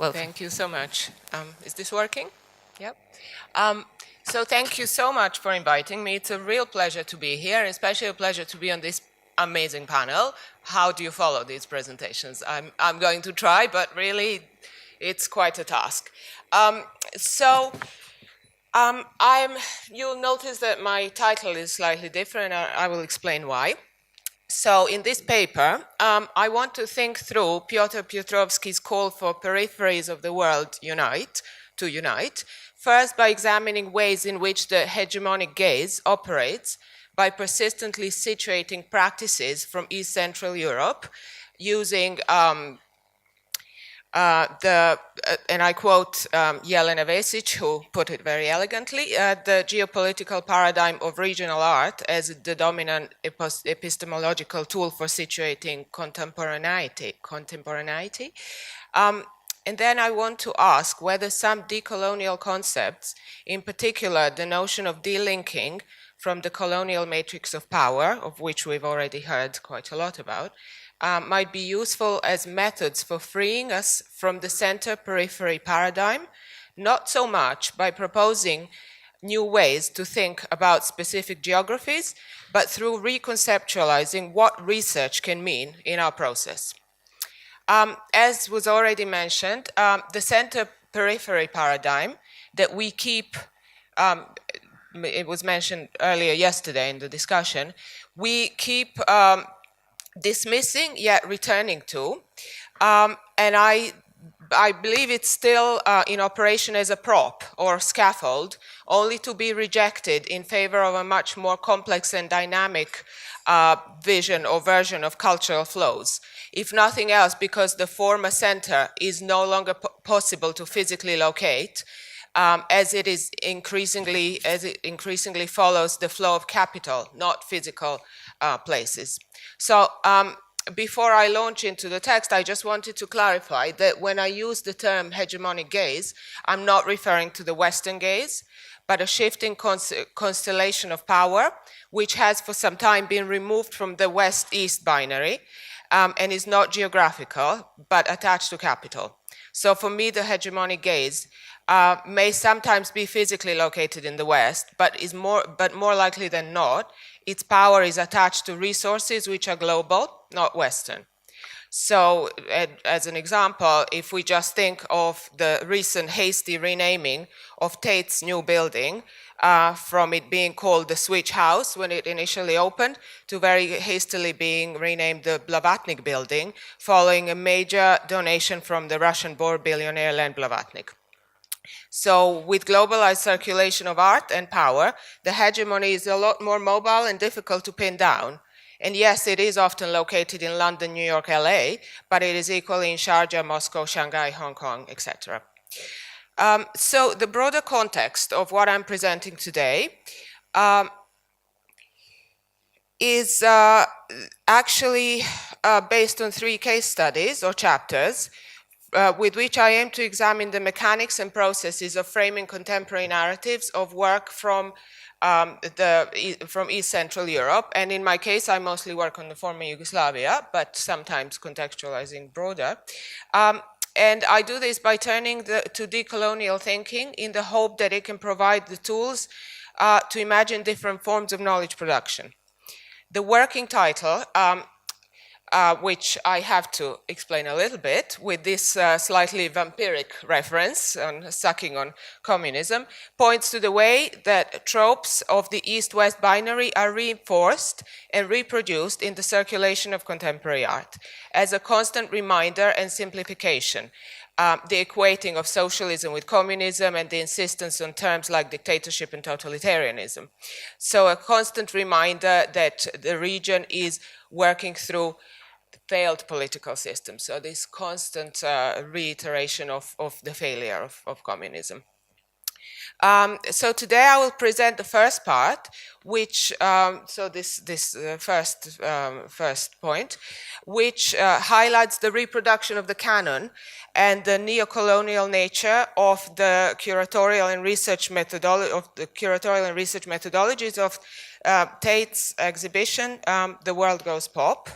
Welcome. Thank you so much. Is this working? Yep. So thank you so much for inviting me. It's a real pleasure to be here, especially a pleasure to be on this amazing panel. How do you follow these presentations? I'm going to try, but really it's quite a task. You'll notice that my title is slightly different. I will explain why. So in this paper, I want to think through Piotr Piotrowski's call for peripheries of the world to unite, first by examining ways in which the hegemonic gaze operates by persistently situating practices from East Central Europe using and I quote Jelena Vesic, who put it very elegantly, the geopolitical paradigm of regional art as the dominant epistemological tool for situating contemporaneity. And then I want to ask whether some decolonial concepts, in particular the notion of delinking from the colonial matrix of power, of which we've already heard quite a lot about, might be useful as methods for freeing us from the center-periphery paradigm, not so much by proposing new ways to think about specific geographies, but through reconceptualizing what research can mean in our process. As was already mentioned, the center-periphery paradigm that we keep, it was mentioned earlier yesterday in the discussion, we keep dismissing yet returning to, and I believe it's still in operation as a prop or scaffold, only to be rejected in favor of a much more complex and dynamic vision or version of cultural flows. If nothing else, because the former center is no longer possible to physically locate, as it increasingly follows the flow of capital, not physical places. So before I launch into the text, I just wanted to clarify that when I use the term hegemonic gaze, I'm not referring to the Western gaze, but a shifting constellation of power, which has for some time been removed from the West-East binary and is not geographical, but attached to capital. So for me, the hegemonic gaze may sometimes be physically located in the West, but more likely than not, its power is attached to resources which are global, not Western. So, as an example, if we just think of the recent hasty renaming of Tate's new building, from it being called the Switch House when it initially opened, to very hastily being renamed the Blavatnik building, following a major donation from the Russian-born billionaire Len Blavatnik. So with globalized circulation of art and power, the hegemony is a lot more mobile and difficult to pin down. And yes, it is often located in London, New York, LA, but it is equally in Sharjah, Moscow, Shanghai, Hong Kong, etc. So the broader context of what I'm presenting today is actually based on 3 case studies or chapters with which I aim to examine the mechanics and processes of framing contemporary narratives of work from East Central Europe. And in my case, I mostly work on the former Yugoslavia, but sometimes contextualizing broader. And I do this by turning to decolonial thinking in the hope that it can provide the tools to imagine different forms of knowledge production. The working title, which I have to explain a little bit with this slightly vampiric reference on sucking on communism, points to the way that tropes of the East-West binary are reinforced and reproduced in the circulation of contemporary art as a constant reminder and simplification. The equating of socialism with communism and the insistence on terms like dictatorship and totalitarianism. So a constant reminder that the region is working through failed political system. So this constant reiteration of the failure of communism. So today I will present the first part, which first point, which highlights the reproduction of the canon and the neo-colonial nature of the curatorial and research methodologies of Tate's exhibition, The World Goes Pop,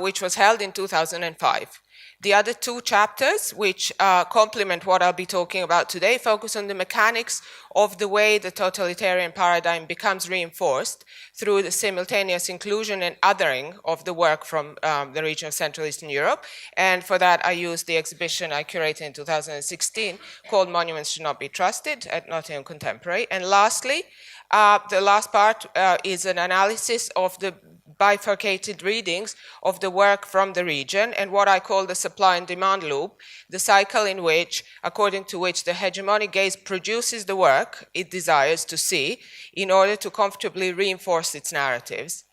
which was held in 2005. The other two chapters, which complement what I'll be talking about today, focus on the mechanics of the way the totalitarian paradigm becomes reinforced through the simultaneous inclusion and othering of the work from the region of Central Eastern Europe. And for that, I used the exhibition I curated in 2016 called Monuments Should Not Be Trusted at Nottingham Contemporary. And lastly, the last part is an analysis of the bifurcated readings of the work from the region and what I call the supply and demand loop, the cycle in which, according to which the hegemonic gaze produces the work it desires to see in order to comfortably reinforce its narratives,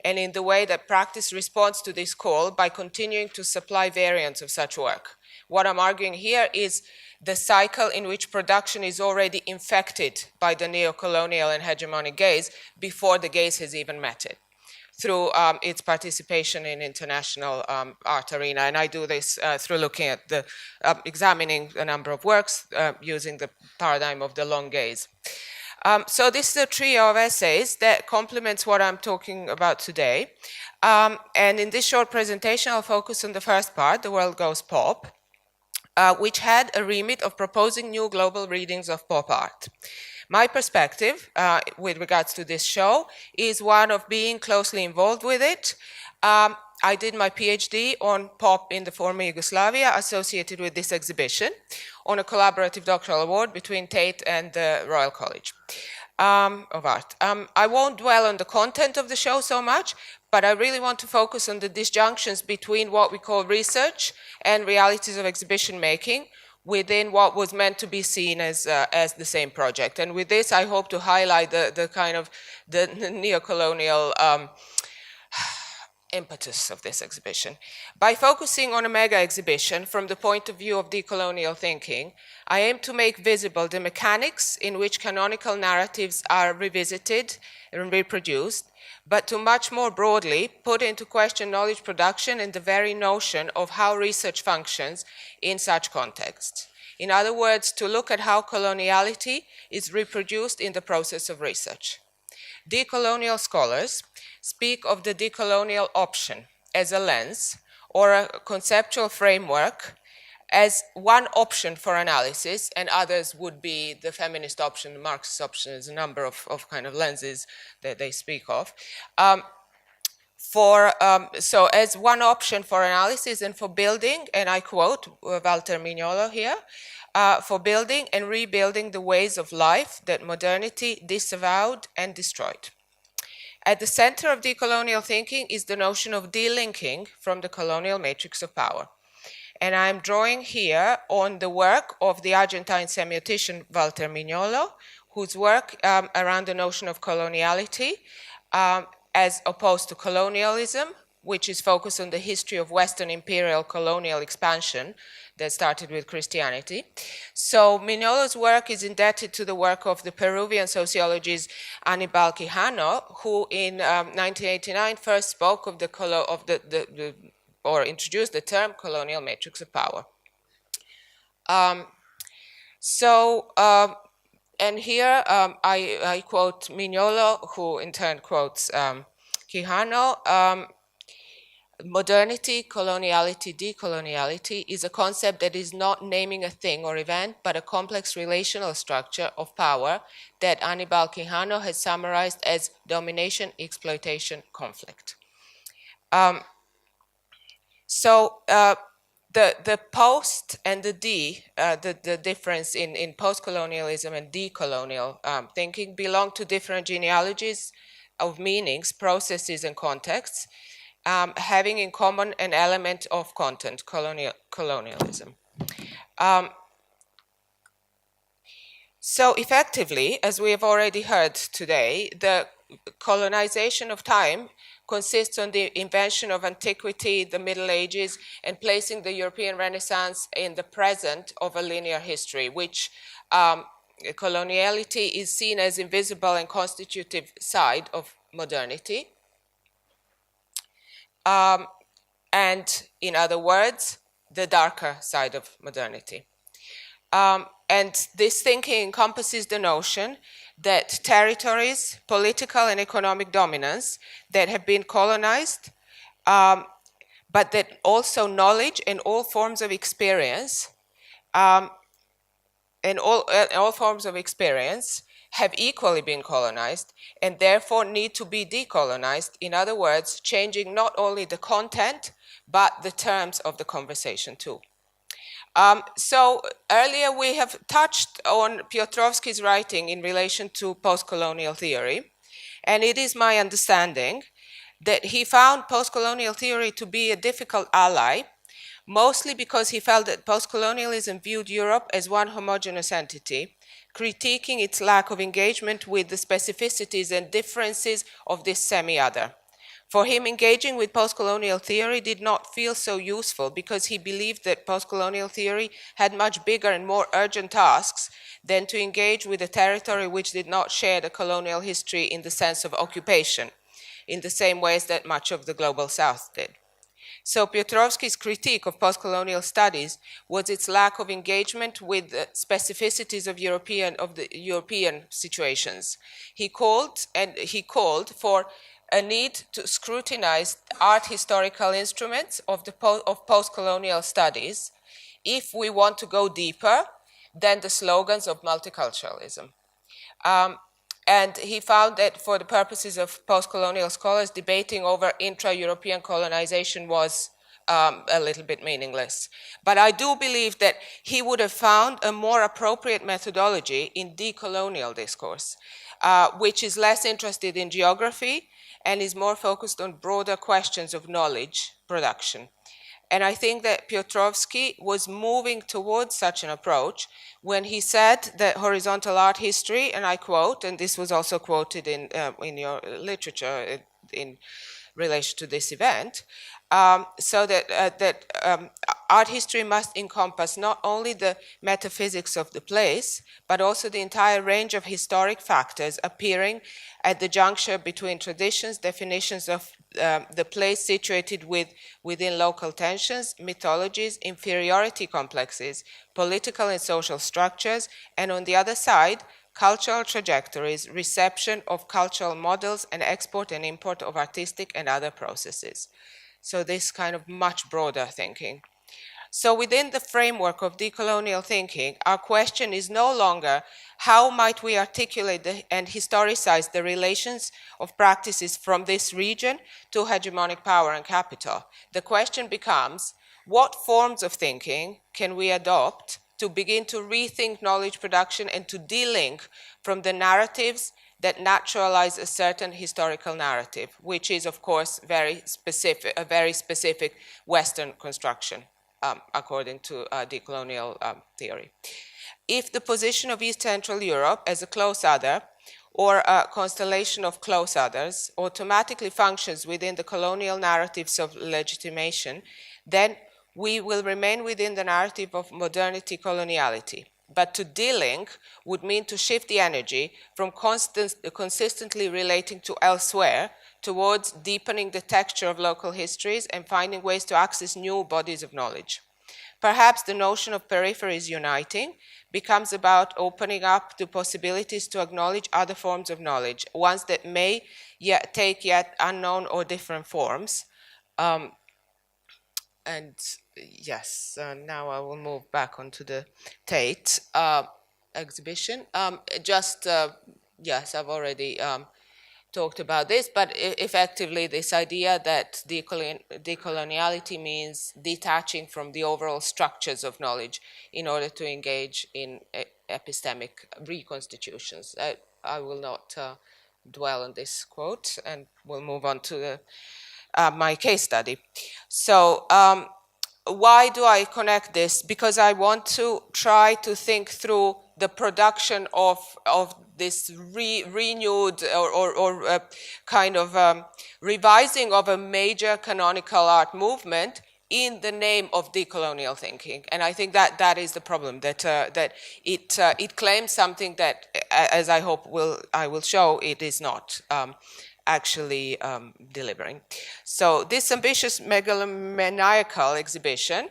and in the way that practice responds to this call by continuing to supply variants of such work. What I'm arguing here is the cycle in which production is already infected by the neo-colonial and hegemonic gaze before the gaze has even met it, through its participation in international art arena. And I do this through looking at the, examining a number of works using the paradigm of the long gaze. So this is a trio of essays that complements what I'm talking about today. And in this short presentation, I'll focus on the first part, The World Goes Pop, which had a remit of proposing new global readings of pop art. My perspective with regards to this show is one of being closely involved with it. I did my PhD on pop in the former Yugoslavia associated with this exhibition on a collaborative doctoral award between Tate and the Royal College of Art. I won't dwell on the content of the show so much, but I really want to focus on the disjunctions between what we call research and realities of exhibition making within what was meant to be seen as the same project. And with this, I hope to highlight the kind of the neo-colonial impetus of this exhibition. By focusing on a mega exhibition from the point of view of decolonial thinking, I aim to make visible the mechanics in which canonical narratives are revisited and reproduced, but to much more broadly put into question knowledge production and the very notion of how research functions in such contexts. In other words, to look at how coloniality is reproduced in the process of research. Decolonial scholars speak of the decolonial option as a lens or a conceptual framework as one option for analysis, and others would be the feminist option, the Marxist option. There's a number of kind of lenses that they speak of. So as one option for analysis and for building, and I quote Walter Mignolo here, for building and rebuilding the ways of life that modernity disavowed and destroyed. At the center of decolonial thinking is the notion of delinking from the colonial matrix of power. And I'm drawing here on the work of the Argentine semiotician Walter Mignolo, whose work around the notion of coloniality as opposed to colonialism, which is focused on the history of Western imperial colonial expansion that started with Christianity. So Mignolo's work is indebted to the work of the Peruvian sociologist Aníbal Quijano, who in 1989 first spoke of or introduced the term colonial matrix of power. And here I quote Mignolo, who in turn quotes Quijano. Modernity, coloniality, decoloniality is a concept that is not naming a thing or event, but a complex relational structure of power that Aníbal Quijano has summarized as domination, exploitation, conflict. The post and the the difference in post-colonialism and decolonial thinking belong to different genealogies of meanings, processes, and contexts, having in common an element of content, colonialism. So effectively, as we have already heard today, the colonization of time consists on the invention of antiquity, the Middle Ages, and placing the European Renaissance in the present of a linear history, which coloniality is seen as invisible and constitutive side of modernity. And in other words, the darker side of modernity. And this thinking encompasses the notion that territories, political and economic dominance that have been colonized but that also knowledge and all forms of experience and all forms of experience have equally been colonized and therefore need to be decolonized. In other words, changing not only the content, but the terms of the conversation too. So earlier we have touched on Piotrowski's writing in relation to post-colonial theory, and it is my understanding that he found post-colonial theory to be a difficult ally, mostly because he felt that post-colonialism viewed Europe as one homogeneous entity, critiquing its lack of engagement with the specificities and differences of this semi-other. For him, engaging with post-colonial theory did not feel so useful because he believed that post-colonial theory had much bigger and more urgent tasks than to engage with a territory which did not share the colonial history in the sense of occupation, in the same ways that much of the global South did. So Piotrowski's critique of post-colonial studies was its lack of engagement with the specificities of the European situations. He called for a need to scrutinize art historical instruments of post-colonial studies if we want to go deeper than the slogans of multiculturalism. And he found that for the purposes of post-colonial scholars, debating over intra-European colonization was a little bit meaningless. But I do believe that he would have found a more appropriate methodology in decolonial discourse, which is less interested in geography and is more focused on broader questions of knowledge production. And I think that Piotrowski was moving towards such an approach when he said that horizontal art history, and I quote, and this was also quoted in your literature in relation to this event, so that art history must encompass not only the metaphysics of the place, but also the entire range of historic factors appearing at the juncture between traditions, definitions of the place situated within local tensions, mythologies, inferiority complexes, political and social structures, and on the other side, cultural trajectories, reception of cultural models, and export and import of artistic and other processes. So this kind of much broader thinking. So within the framework of decolonial thinking, our question is no longer how might we articulate and historicize the relations of practices from this region to hegemonic power and capital. The question becomes, what forms of thinking can we adopt to begin to rethink knowledge production and to de-link from the narratives that naturalize a certain historical narrative, which is, of course, a very specific Western construction. According to decolonial theory. If the position of East Central Europe as a close other or a constellation of close others automatically functions within the colonial narratives of legitimation, then we will remain within the narrative of modernity coloniality. But to de-link would mean to shift the energy from consistently relating to elsewhere towards deepening the texture of local histories and finding ways to access new bodies of knowledge. Perhaps the notion of peripheries uniting becomes about opening up to possibilities to acknowledge other forms of knowledge, ones that may take yet unknown or different forms. And yes, now I will move back onto the Tate exhibition. Yes, I've already talked about this, but effectively this idea that decoloniality means detaching from the overall structures of knowledge in order to engage in epistemic reconstitutions. I will not dwell on this quote, and we'll move on to my case study. So why do I connect this? Because I want to try to think through the production of this renewed or kind of revising of a major canonical art movement in the name of decolonial thinking. And I think that that is the problem, that it claims something that, as I hope I will show, it is not actually delivering. So this ambitious megalomaniacal exhibition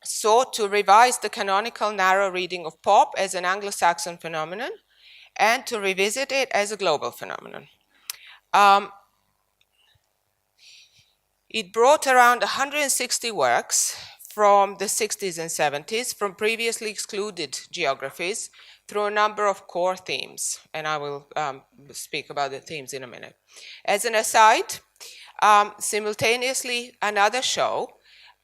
sought to revise the canonical narrow reading of pop as an Anglo-Saxon phenomenon and to revisit it as a global phenomenon. It brought around 160 works from the 60s and 70s from previously excluded geographies through a number of core themes, and I will speak about the themes in a minute. As an aside, simultaneously another show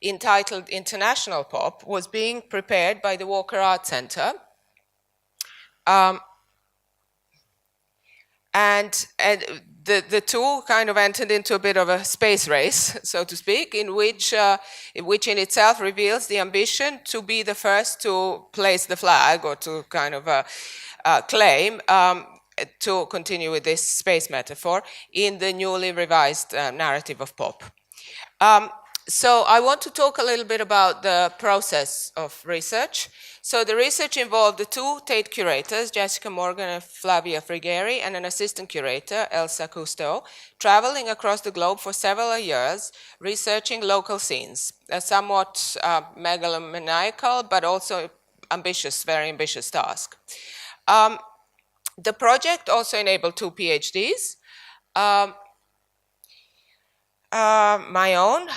entitled International Pop was being prepared by the Walker Art Center. And the two kind of entered into a bit of a space race, so to speak, in which in itself reveals the ambition to be the first to place the flag or to kind of claim to continue with this space metaphor in the newly revised narrative of pop. So I want to talk a little bit about the process of research. So the research involved the two Tate curators, Jessica Morgan and Flavia Frigeri, and an assistant curator, Elsa Cousteau, traveling across the globe for several years, researching local scenes. A somewhat megalomaniacal, but also ambitious, very ambitious task. The project also enabled two PhDs. My own,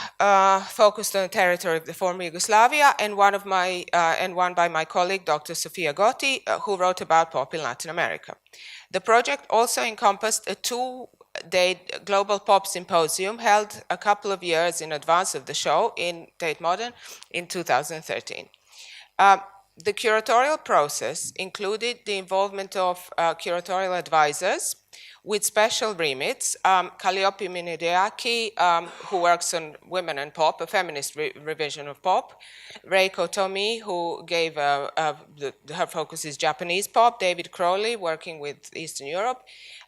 focused on the territory of the former Yugoslavia, and one by my colleague, Dr. Sofia Gotti, who wrote about pop in Latin America. The project also encompassed a two-day global pop symposium held a couple of years in advance of the show in Tate Modern in 2013. The curatorial process included the involvement of curatorial advisors with special remits, Calliope Minideaki, who works on women and pop, a feminist revision of pop, Reiko Tomi, who gave her focus is Japanese pop, David Crowley, working with Eastern Europe,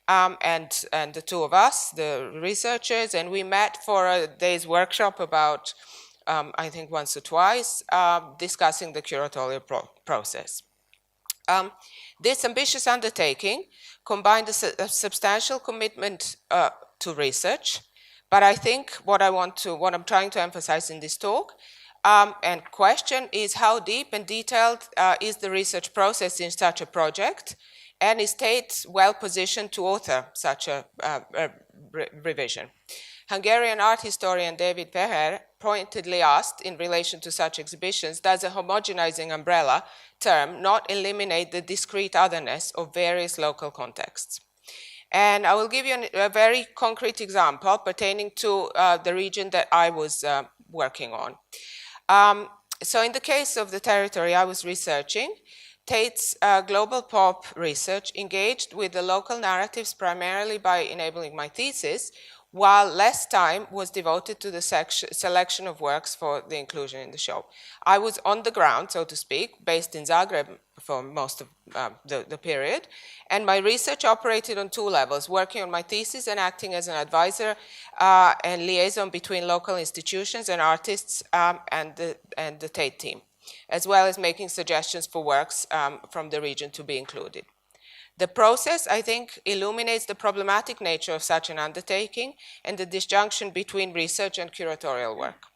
and the two of us, the researchers, and we met for a day's workshop about, I think once or twice, discussing the curatorial process. This ambitious undertaking combined a substantial commitment to research, but I think what I'm trying to emphasize in this talk and question is how deep and detailed is the research process in such a project, and is Tate well positioned to author such a revision? Hungarian art historian David Feher pointedly asked in relation to such exhibitions, does a homogenizing umbrella term not eliminate the discrete otherness of various local contexts? And I will give you a very concrete example pertaining to the region that I was working on. So in the case of the territory I was researching, Tate's global pop research engaged with the local narratives primarily by enabling my thesis, while less time was devoted to the selection of works for the inclusion in the show. I was on the ground, so to speak, based in Zagreb for most of the period, and my research operated on two levels, working on my thesis and acting as an advisor and liaison between local institutions and artists and the Tate team, as well as making suggestions for works from the region to be included. The process, I think, illuminates the problematic nature of such an undertaking and the disjunction between research and curatorial work.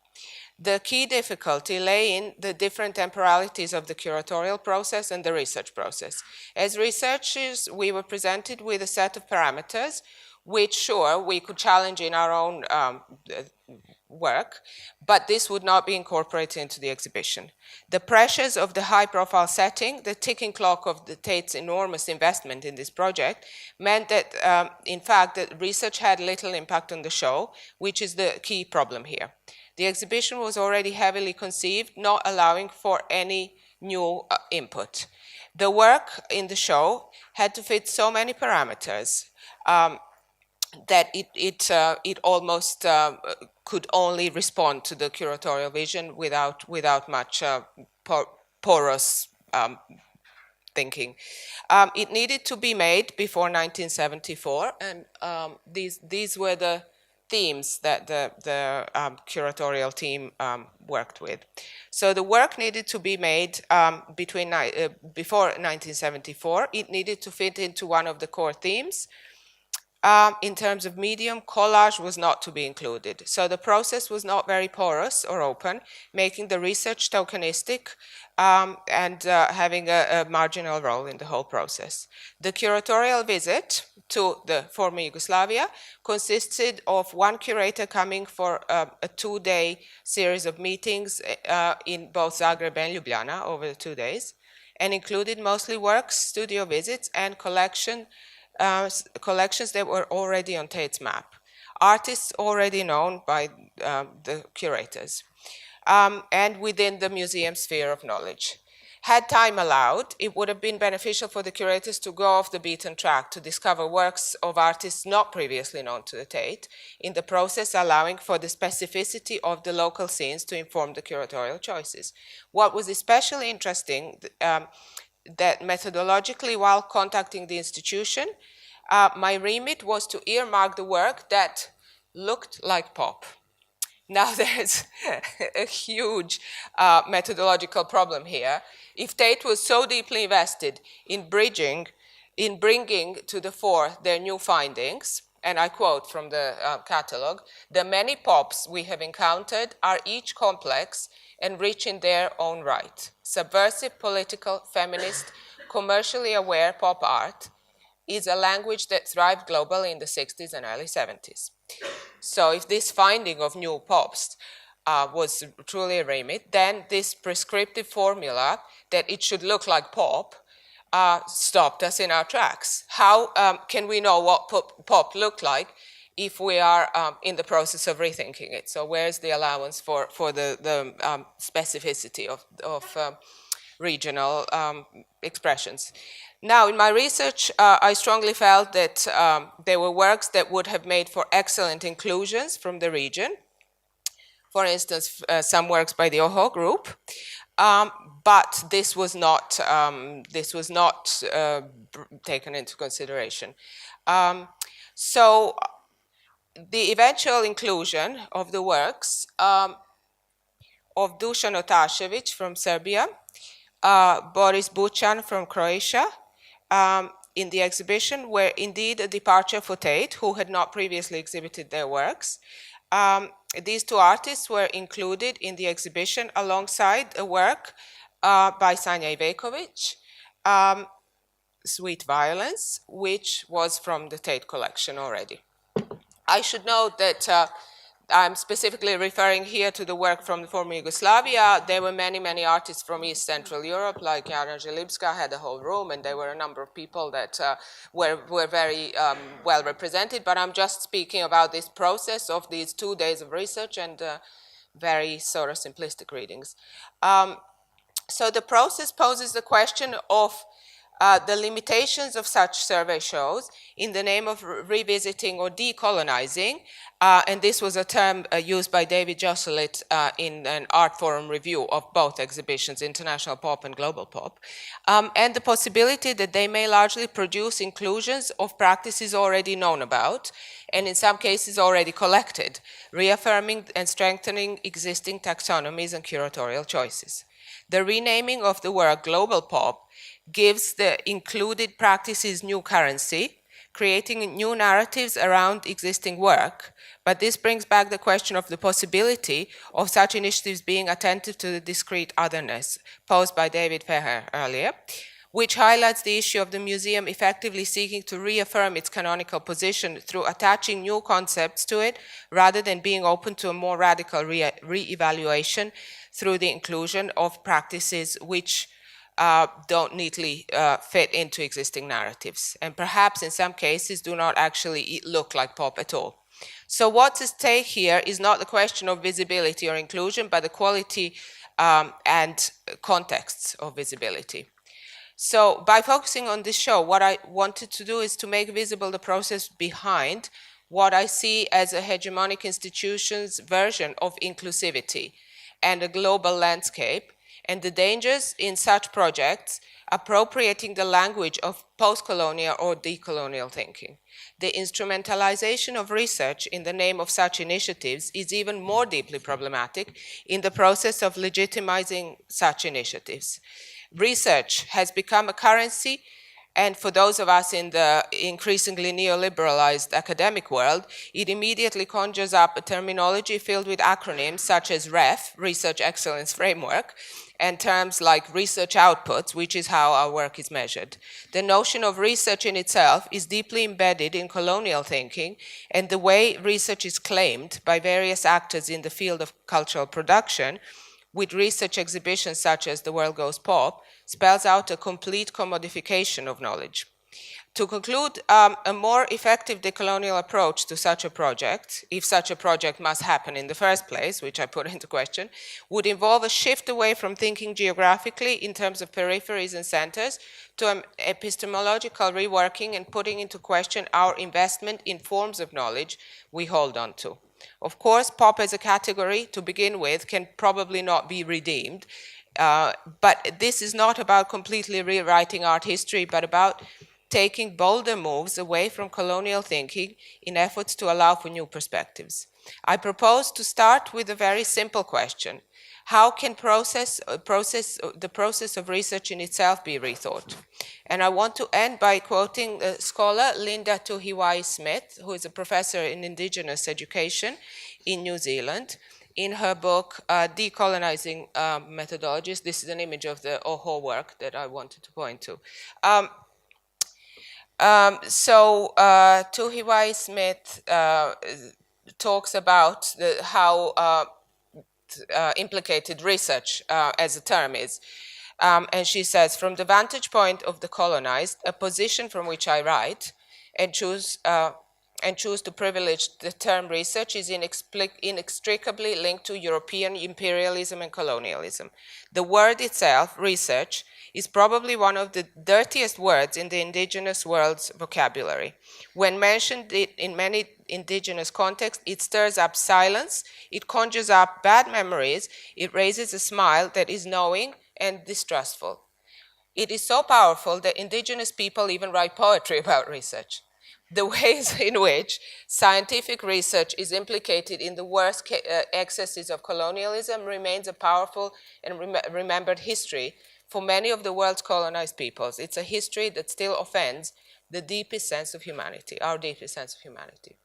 The key difficulty lay in the different temporalities of the curatorial process and the research process. As researchers, we were presented with a set of parameters which, sure, we could challenge in our own work, but this would not be incorporated into the exhibition. The pressures of the high-profile setting, the ticking clock of the Tate's enormous investment in this project, meant that, in fact, that research had little impact on the show, which is the key problem here. The exhibition was already heavily conceived, not allowing for any new input. The work in the show had to fit so many parameters that it almost could only respond to the curatorial vision without much porous thinking. It needed to be made before 1974, and these were the themes that the curatorial team worked with. So the work needed to be made before 1974. It needed to fit into one of the core themes. In terms of medium, collage was not to be included. So the process was not very porous or open, making the research tokenistic and having a marginal role in the whole process. The curatorial visit to the former Yugoslavia consisted of one curator coming for a 2-day series of meetings in both Zagreb and Ljubljana over the 2 days, and included mostly works, studio visits, and collections that were already on Tate's map. Artists already known by the curators, and within the museum sphere of knowledge. Had time allowed, it would have been beneficial for the curators to go off the beaten track to discover works of artists not previously known to the Tate, in the process allowing for the specificity of the local scenes to inform the curatorial choices. What was especially interesting, that methodologically, while contacting the institution, my remit was to earmark the work that looked like pop. Now there's a huge methodological problem here. If Tate was so deeply invested in bringing to the fore their new findings, and I quote from the catalogue, "The many pops we have encountered are each complex and rich in their own right. Subversive, political, feminist, commercially aware pop art is a language that thrived globally in the 60s and early 70s. So if this finding of new pops was truly a remit, then this prescriptive formula that it should look like pop stopped us in our tracks. How can we know what pop looked like if we are in the process of rethinking it? So where's the allowance for the specificity of regional expressions? Now, in my research, I strongly felt that there were works that would have made for excellent inclusions from the region. For instance, some works by the Oho group, but this was not taken into consideration. So the eventual inclusion of the works of Dusan Otašević from Serbia, Boris Bućan from Croatia, in the exhibition were indeed a departure for Tate, who had not previously exhibited their works. These two artists were included in the exhibition alongside a work by Sanja Iveković, Sweet Violence, which was from the Tate collection already. I should note that I'm specifically referring here to the work from the former Yugoslavia. There were many, many artists from East Central Europe, like Jana Želibska had a whole room, and there were a number of people that were very well represented. But I'm just speaking about this process of these 2 days of research and very sort of simplistic readings. So the process poses the question of the limitations of such survey shows in the name of revisiting or decolonizing, and this was a term used by David Josselit in an art forum review of both exhibitions, International Pop and Global Pop, and the possibility that they may largely produce inclusions of practices already known about, and in some cases already collected, reaffirming and strengthening existing taxonomies and curatorial choices. The renaming of the work Global Pop gives the included practices new currency, creating new narratives around existing work. But this brings back the question of the possibility of such initiatives being attentive to the discrete otherness posed by David Feher earlier, which highlights the issue of the museum effectively seeking to reaffirm its canonical position through attaching new concepts to it, rather than being open to a more radical re-evaluation through the inclusion of practices which don't neatly fit into existing narratives, and perhaps in some cases do not actually look like pop at all. So what's at stake here is not the question of visibility or inclusion, but the quality and contexts of visibility. So by focusing on this show, what I wanted to do is to make visible the process behind what I see as a hegemonic institution's version of inclusivity and a global landscape, and the dangers in such projects appropriating the language of post-colonial or decolonial thinking. The instrumentalization of research in the name of such initiatives is even more deeply problematic in the process of legitimizing such initiatives. Research has become a currency And for those of us in the increasingly neoliberalized academic world, it immediately conjures up a terminology filled with acronyms such as REF, Research Excellence Framework, and terms like research outputs, which is how our work is measured. The notion of research in itself is deeply embedded in colonial thinking, and the way research is claimed by various actors in the field of cultural production, with research exhibitions such as The World Goes Pop, spells out a complete commodification of knowledge. To conclude, a more effective decolonial approach to such a project, if such a project must happen in the first place, which I put into question, would involve a shift away from thinking geographically in terms of peripheries and centers to an epistemological reworking and putting into question our investment in forms of knowledge we hold on to. Of course, pop as a category, to begin with, can probably not be redeemed, but this is not about completely rewriting art history, but about taking bolder moves away from colonial thinking in efforts to allow for new perspectives. I propose to start with a very simple question. How can the process of research in itself be rethought? And I want to end by quoting scholar Lina Džuverović, who is a professor in Indigenous education in New Zealand. In her book, Decolonizing Methodologies, this is an image of the OHO work that I wanted to point to. Džuverović talks about how implicated research as a term is. And she says, from the vantage point of the colonized, a position from which I write and choose to privilege the term research is inextricably linked to European imperialism and colonialism. The word itself, research, is probably one of the dirtiest words in the indigenous world's vocabulary. When mentioned in many indigenous contexts, it stirs up silence, it conjures up bad memories, it raises a smile that is knowing and distrustful. It is so powerful that indigenous people even write poetry about research. The ways in which scientific research is implicated in the worst excesses of colonialism remains a powerful and remembered history for many of the world's colonized peoples. It's a history that still offends the deepest sense of humanity, our deepest sense of humanity.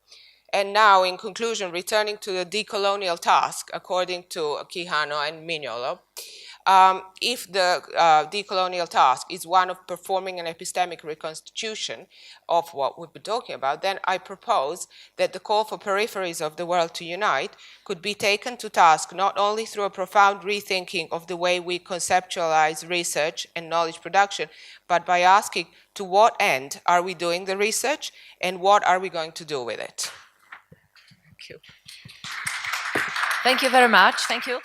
And now, in conclusion, returning to the decolonial task, according to Quijano and Mignolo, if the decolonial task is one of performing an epistemic reconstitution of what we've been talking about, then I propose that the call for peripheries of the world to unite could be taken to task not only through a profound rethinking of the way we conceptualize research and knowledge production, but by asking to what end are we doing the research and what are we going to do with it. Thank you. Thank you very much. Thank you.